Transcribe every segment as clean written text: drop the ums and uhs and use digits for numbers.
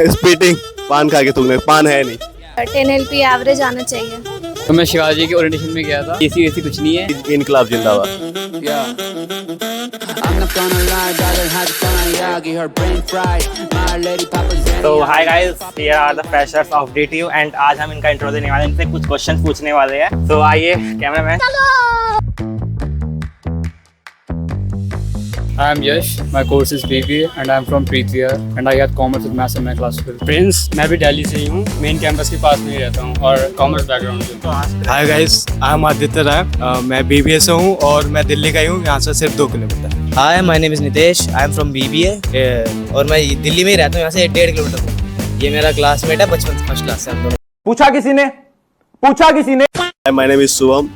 Spitting, पान खा के थूकने, पान है नहीं। 10 LP एवरेज आना चाहिए। तो मैं शिवाजी के ओरिएंटेशन में गया था। ऐसी वैसी कुछ नहीं है। इनकलाब जिंदाबाद। तो hi guys, here are the freshers of DTU and आज हम इनका इंट्रो देने वाले हैं, इनसे कुछ क्वेश्चन पूछने वाले हैं। तो आइए cameraman. I am Yash. My course is BBA and I am from Preethiya and I had commerce with maths in my class 12. Friends, मैं भी दिल्ली से ही हूँ, मेन कैंपस के पास में ही रहता हूँ और कॉमर्स बैकग्राउंड से। Hi guys, I am Aditya Rai. मैं BBA से हूँ और मैं दिल्ली का ही हूँ, यहाँ से सिर्फ 2 kilometre. Hi, my name is Nitesh. I am from BBA और मैं दिल्ली में ही रहता हूँ, यहाँ से 1.5 किलोमीटर दूर। ये मेरा क्लासमेट है बचपन से, फर्स्ट क्लास से हम दोनों। पूछा किसी ने। My name is Shubham.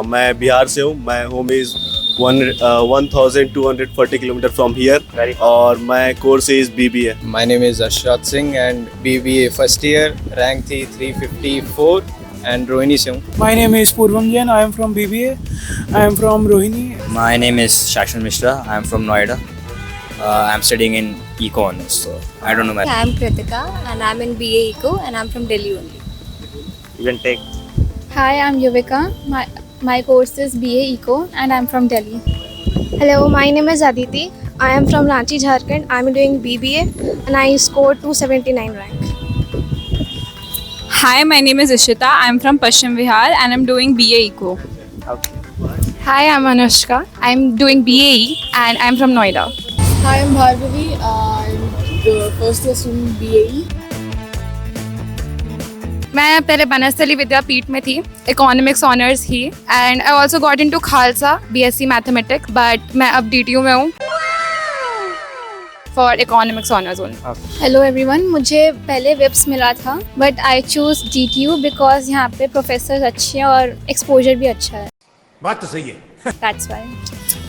मैं बिहार से हूँ। My home is 1240 kilometre from here और my course is BBA। My name is Ashrat Singh and BBA first year, rank थी 354 एंड रोहिणी से हूँ। My name is Purvam Jain. I am from BBA. I am from Rohini. My name is Shashwan Mishra. I am from Noida. I am studying in Econ, so I don't know my. I am Kritika and I am in BA Eco and I am from Delhi only. You can take. Hi, I am Yuvika. My course is BA Eco and I am from Delhi. Hello, my name is Aditi. I am from Ranchi, Jharkhand. I am doing BBA and I scored 279 rank. Hi, my name is Ishita. I am from Paschim Vihar and I'm doing BA Eco. Hi, I am Anushka. I am doing BAE and I am from Noida. Hi, I'm Bhargavi. I'm the first year student BAE. मैं पहले बनस्थली विद्यापीठ में थी, economics honours he, and I also got into Khalsa BSc mathematics, but मैं अब DTU में हूँ for economics honours only. Hello everyone, मुझे पहले विप्स मिला था but I choose DTU because यहाँ पे प्रोफेसर अच्छे हैं और एक्सपोजर भी अच्छा है। बात तो सही है। That's why.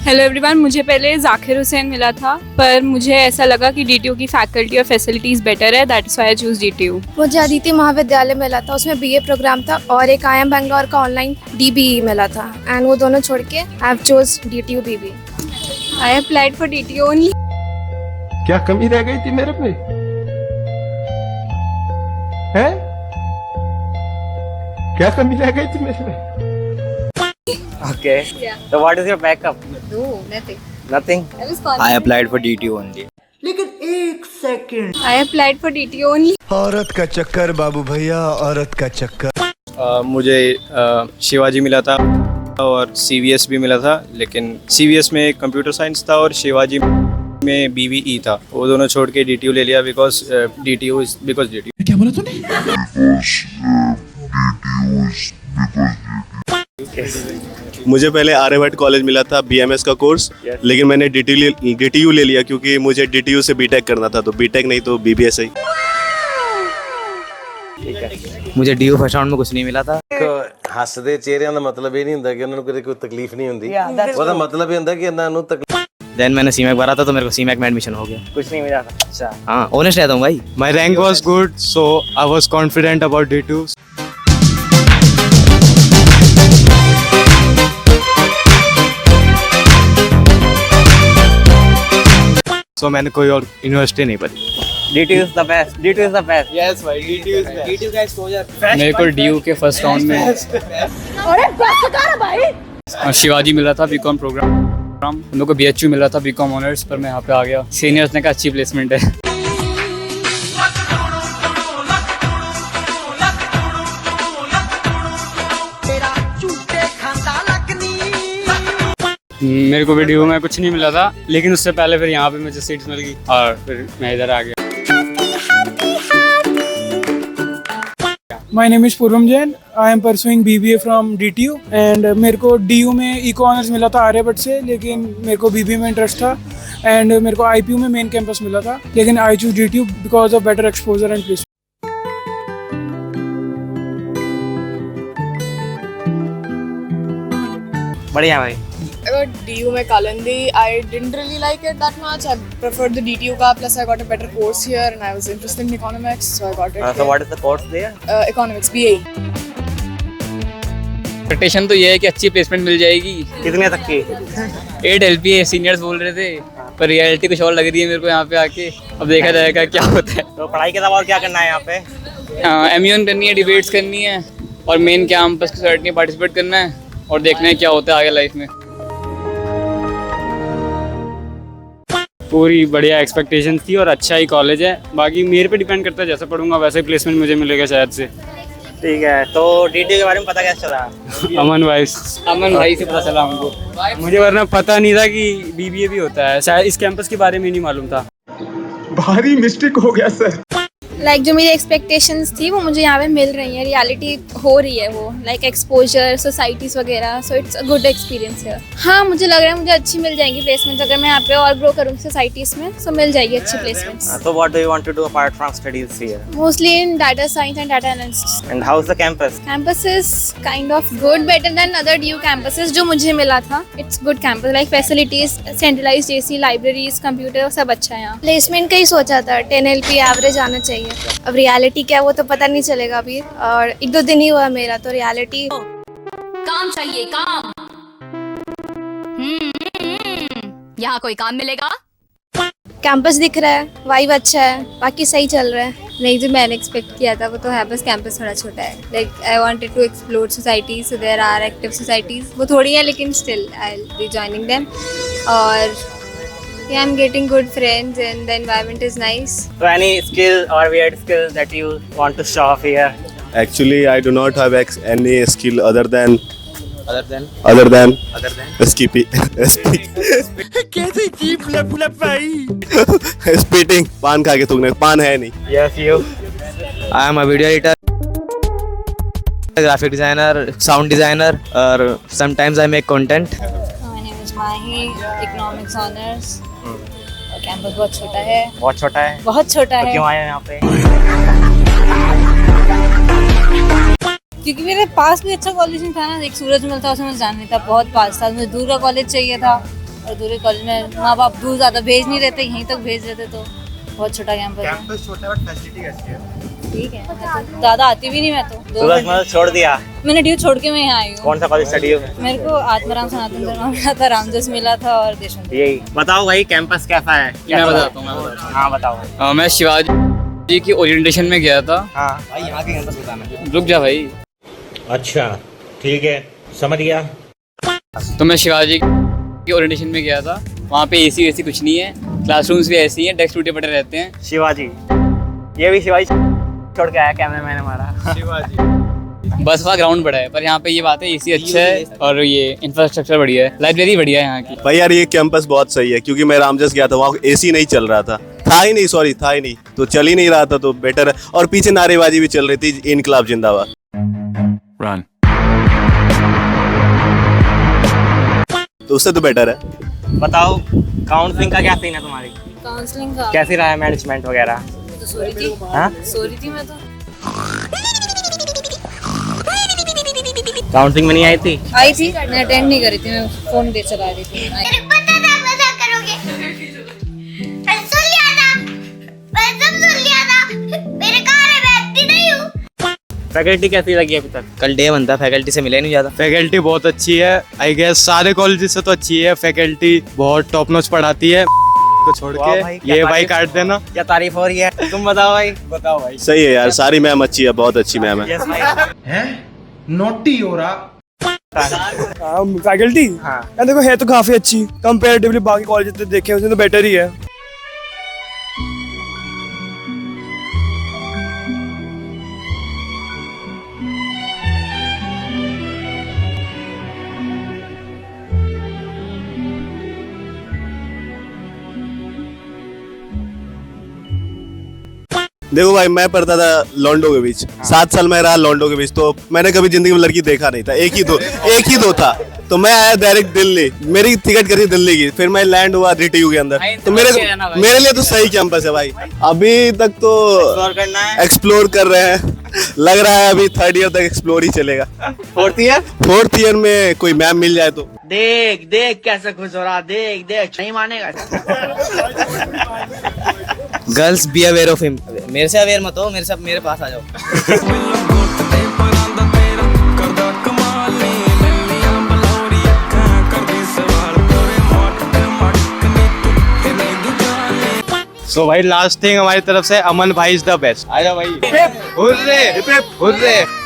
हेलो एवरीवन, मुझे पहले जाकिर हुसैन मिला था पर मुझे ऐसा लगा कि DTU की फैकल्टी और फैसिलिटीज़ बेटर है, that's why I choose DTU। मुझे अदिति महाविद्यालय मिला था, उसमें BA प्रोग्राम था और एक IIM बैंगलोर का ऑनलाइन DBE मिला था एंड वो दोनों छोड़ के I have choose DTU BBA। I applied for DTU only. क्या कमी रह गई थी मेरे पे? हैं? क्या कमी रह गई थी मेरे में? Okay. So what is your backup? No, nothing. Nothing. I applied for DTU only. I applied for DTU only. औरत का चक्कर बाबू भैया, औरत का चक्कर। मुझे शिवाजी मिला था और CVS भी मिला था, लेकिन CVS में कंप्यूटर साइंस था और शिवाजी में BBE था। वो दोनों छोड़ के DTU ले लिया बिकॉज DTU। क्या बोला तूने? मुझे पहले आर्यभट्ट कॉलेज मिला था BMS का कोर्स, लेकिन मैंने DTU ले लिया क्योंकि मुझे DTU से BTech करना था, तो BTech नहीं तो BBA सही। मुझे DU फर्स्ट राउंड में कुछ नहीं मिला था। ਹੱਸਦੇ ਚਿਹਰਿਆਂ ਦਾ ਮਤਲਬ ਇਹ ਨਹੀਂ ਹੁੰਦਾ ਕਿ ਉਹਨਾਂ ਨੂੰ ਕੋਈ ਤਕਲੀਫ ਨਹੀਂ ਹੁੰਦੀ, ਉਹਦਾ ਮਤਲਬ ਇਹ ਹੁੰਦਾ कि ਇਹਨਾਂ ਨੂੰ देन मैंने CMAC भरा था तो मेरे को CMAC में एडमिशन हो गया। कुछ नहीं मिला था। अच्छा। हाँ, ऑनेस्ट रहता हूँ भाई। My rank was good, so I was confident about DTU. So मैंने कोई और यूनिवर्सिटी नहीं पढ़ी। DTU is the best. DTU is the best. Yes भाई, DTU is best. DTU का एक्सपोजर मेरे को DU के फर्स्ट राउंड में और शिवाजी मिला था BCom प्रोग्राम। हम लोग को BHU मिला था BCom ऑनर्स, पर मैं यहाँ पे आ गया। सीनियर्स ने कहा अच्छी प्लेसमेंट है। मेरे को वीडियो में कुछ नहीं मिला था, लेकिन उससे पहले फिर यहाँ पे मुझे सीट मिल गई और फिर मैं इधर आ गया। My name is Purvam Jain. I am pursuing BBA from DTU and मेरे को DU में Eco ऑनर्स मिला था आर्यभट्ट से, लेकिन मेरे को BBA में इंटरेस्ट था एंड मेरे को IPU में मेन कैंपस मिला था, लेकिन I choose DTU because of better exposure and placement। बढ़िया भाई। I got DU में Kalandi. I didn't really like it that much. I preferred the DTU का, plus I got a better course here and I was interested in economics, so I got it. So what is the course there? Economics, BA. Expectation तो ये है कि अच्छी placement मिल जाएगी। कितने तक की? 8 LPA सीनियर्स बोल रहे थे, पर रियलिटी कुछ और लग रही है मेरे को यहाँ पे आके। अब देखा जाएगा क्या होता है। तो पढ़ाई के अलावा और क्या करना है यहाँ पे? एमयूएन करनी है, डिबेट्स करनी है और मेन कैंपस की सोसाइटी में पार्टिसिपेट करना है और देखना है क्या होता है आगे लाइफ में। पूरी बढ़िया एक्सपेक्टेशन थी और अच्छा ही कॉलेज है। बाकी मेरे पे डिपेंड करता है, जैसा पढ़ूंगा वैसे ही प्लेसमेंट मुझे मिलेगा शायद से। ठीक है, तो डीटीयू के बारे में पता कैसे चला? अमन भाई से पता चला हमको। मुझे वरना पता नहीं था कि बीबीए भी होता है, शायद इस कैंपस के बारे में नहीं मालूम था। भारी मिस्टेक हो गया सर। लाइक जो मेरी एक्सपेक्टेशंस थी वो मुझे यहाँ पे मिल रही है, रियलिटी हो रही है वो, लाइक एक्सपोजर, सोसाइटीज़ वगैरह, so it's a good experience है। हाँ, मुझे लग रहा है मुझे अच्छी मिल जाएंगी प्लेसमेंट्स अगर मैं यहाँ पे और ग्रो करूँगी सोसाइटीज़ में, सो मिल जाएगी अच्छी प्लेसमेंट्स। तो what do you want to do apart from studies here? Mostly in data science and data analysis. And how is the campus? Campus is kind of good, better than other DU campuses जो मुझे मिला था। It's good campus, like facilities, centralised AC, libraries, computer, सब अच्छा है यहाँ। Placement का ही सोचा था, 10 LP एवरेज आना चाहिए। अब रियलिटी क्या वो तो पता नहीं चलेगा अभी, और 1-2 दिन ही हुआ मेरा, तो रियलिटी काम चाहिए, काम। यहाँ कोई काम मिलेगा? कैंपस दिख रहा है, वाइब अच्छा है, बाकी सही चल रहा है। नहीं, जो मैंने एक्सपेक्ट किया था वो तो है, बस कैंपस थोड़ा छोटा है। Like I wanted to explore societies, so there are active societies, वो थोड़ी है लेकिन still I will be joining them. और yeah, I'm getting good friends and the environment is nice. So any skill or weird skill that you want to show off here? Actually, I do not have any skill other than skipping. कैसे jeep लप भाई? Spitting. पान खा के थूकने, पान है नहीं। Yes, you. I am a video editor, graphic designer, sound designer, or sometimes I make content. My name is Mahi, economics honors. Campus बहुत छोटा है। बहुत छोटा है? बहुत छोटा तो है। क्यों आए हो यहाँ पे? क्योंकि मेरे पास भी अच्छा कॉलेज नहीं था ना, एक सूरजमल था, उसमें मुझे जाना नहीं था, बहुत पास था, मुझे दूर का कॉलेज चाहिए था और दूर के कॉलेज में माँ बाप दूर ज़्यादा भेज नहीं रहते, यहीं तक भेज देते, तो बहुत छोटा कैंपस है। कैंपस छोटा है बट फैसिलिटी कैसी है? ठीक है, मैं तो ज़्यादा आती भी नहीं, मैं तो सूरजमल छोड़ दिया? मैंने ड्यू छोड़ के मैं यहाँ आई हूँ। कौन सा कॉलेज स्टडी हो? मेरे को आत्माराम सनातन धर्म मिला था, रामदास मिला था और देशमुख। यही बताओ भाई, कैंपस कैसा है? मैं बताता हूँ। हाँ बताओ। मैं शिवाजी की ओरिएंटेशन में गया था। हाँ भाई यहाँ के कैंपस बताना। रुक जा भाई। अच्छा ठीक है, समझ गया। तो मैं शिवाजी की ओरिएंटेशन में गया था, वहाँ पे एसी वैसी कुछ नहीं है, क्लासरूम्स भी ऐसी हैं, डेस्क टूटे पड़े रहते हैं। शिवाजी, ये भी शिवाजी छोड़ के आया कैमरा मैन हमारा। शिवाजी बस वहाँ ग्राउंड बड़ा है, पर यहाँ पे ये बात है एसी अच्छा है और ये इंफ्रास्ट्रक्चर बढ़िया है, लाइब्रेरी बढ़िया है यहाँ की। भाई यार ये कैंपस बहुत सही है, क्योंकि मैं रामजस गया था, वहाँ एसी नहीं चल रहा था, था ही नहीं, तो चल ही नहीं रहा था, तो बेटर है। और पीछे नारेबाजी भी चल रही थी, इनकलाब जिंदाबाद। रन। तो उससे तो बेटर है। बताओ काउंसलिंग का क्या सीन है तुम्हारी? काउंसलिंग का कैसी रहा है मैनेजमेंट वगैरह? तो सो रही थी। हाँ? सो रही थी मैं तो। काउंसलिंग में नहीं आई थी? आई थी, मैं अटेंड नहीं करी थी, मैं फोन पे चला रही थी। फैकल्टी कैसी लगी अभी तक? कल डे बनता, फैकल्टी से मिले नहीं ज़्यादा। फैकल्टी बहुत अच्छी है, आई गेस सारे कॉलेज से तो अच्छी है। फैकल्टी बहुत टॉप नॉच पढ़ाती है। को छोड़ के ये भाई काट देना। क्या तारीफ हो रही है? तुम बताओ भाई। बताओ भाई। सही है यार, सारी मैम अच्छी है, बहुत अच्छी मैम है। नोटी हो रहा। फैकल्टी हाँ। देखो है तो काफी अच्छी, कंपैरेटिवली बाकी कॉलेज देखे उसमें तो बेटर ही है। देखो भाई, मैं पढ़ता था लॉन्डो के बीच, 7 साल मैं रहा लॉन्डो के बीच, तो मैंने कभी जिंदगी में लड़की देखा नहीं था, एक ही दो था। तो मैं आया डायरेक्ट दिल्ली, मेरी टिकट करी दिल्ली की, फिर मैं लैंड हुआ DTU के अंदर। तो मेरे लिए तो सही कैंपस है भाई। अभी तक तो एक्सप्लोर कर रहे हैं, लग रहा है अभी 3rd ईयर तक एक्सप्लोर ही चलेगा। 4th ईयर में कोई मैम मिल जाए तो। देख कैसे खुश हो रहा, देख नहीं मानेगा। Girls be aware of him. मेरे से अवेयर मत हो, मेरे पास आ जाओ। सो भाई लास्ट थिंग हमारी तरफ से अमन भाई इज द बेस्ट। आजा भाई, हुर्रे हुर्रे।